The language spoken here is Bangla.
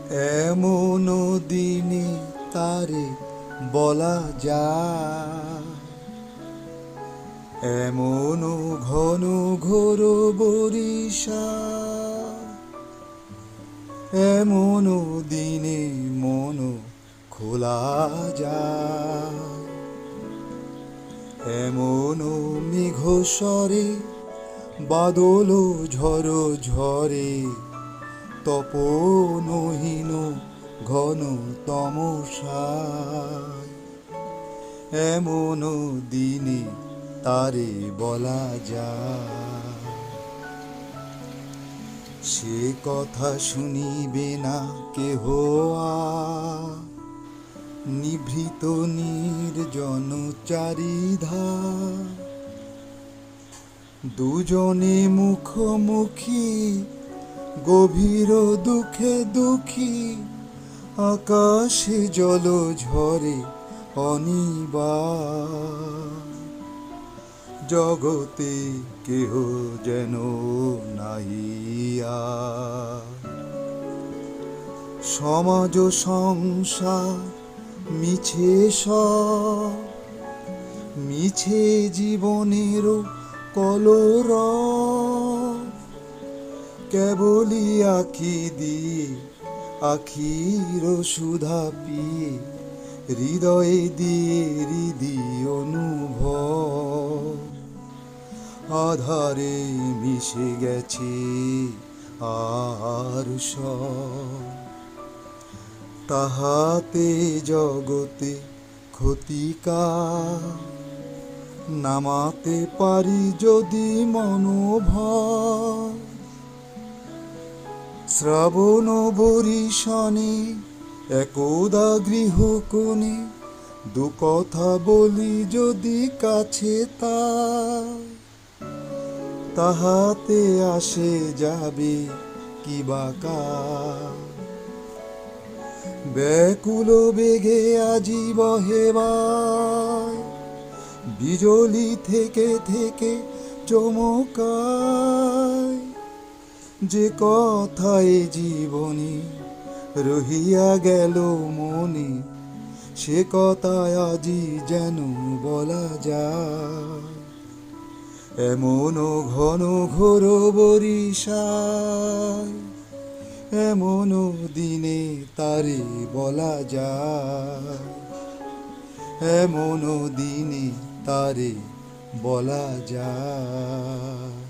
এমন দিনে তারে বলা যায়, এমন ঘন ঘোর বরিশা, এমন দিনে মন খোলা যায়, এমন মেঘ স্বরে বাদল ঝড় ঝরে, তপনহীন ঘন তমসায়, এমন দিনে তারে বলা যায়। সে কথা শুনিবে না কেহ আর, নিভৃত নির্জন চারিধার, দুজনে মুখোমুখি গভীর দুঃখে দুঃখী, আকাশে জল ঝরে অনিবার, জগতে কেহ যেন নাহিয়া। সমাজ সংসার মিছে সব, মিছে জীবনের কলরব, কেবলই আখি দিয়ে আখির সুধা পিয়ে, হৃদয়ে দিয়ে হৃদি অনুভব, আধারে মিশে গেছে আর সব, তাহাতে জগতে ক্ষতিকার, নামাতে পারি যদি মনোভাব। শ্রাবণ বরিশানে একদা গৃহকোণে, দু কথা বলি যদি কাছে তাহাতে আসে যাবে কি বাকার, ব্যাকুল বেগে আজি বহেবায়, বিজলি থেকে থেকে চমকায়, যে কথায় জীবনে রহিয়া গেল মনে, সে কথায় আজি যেন বলা যায়। এমন ঘন ঘোর বরিশায়, এমন দিনে তারে বলা যায়, এমন দিনে তারে বলা যায়।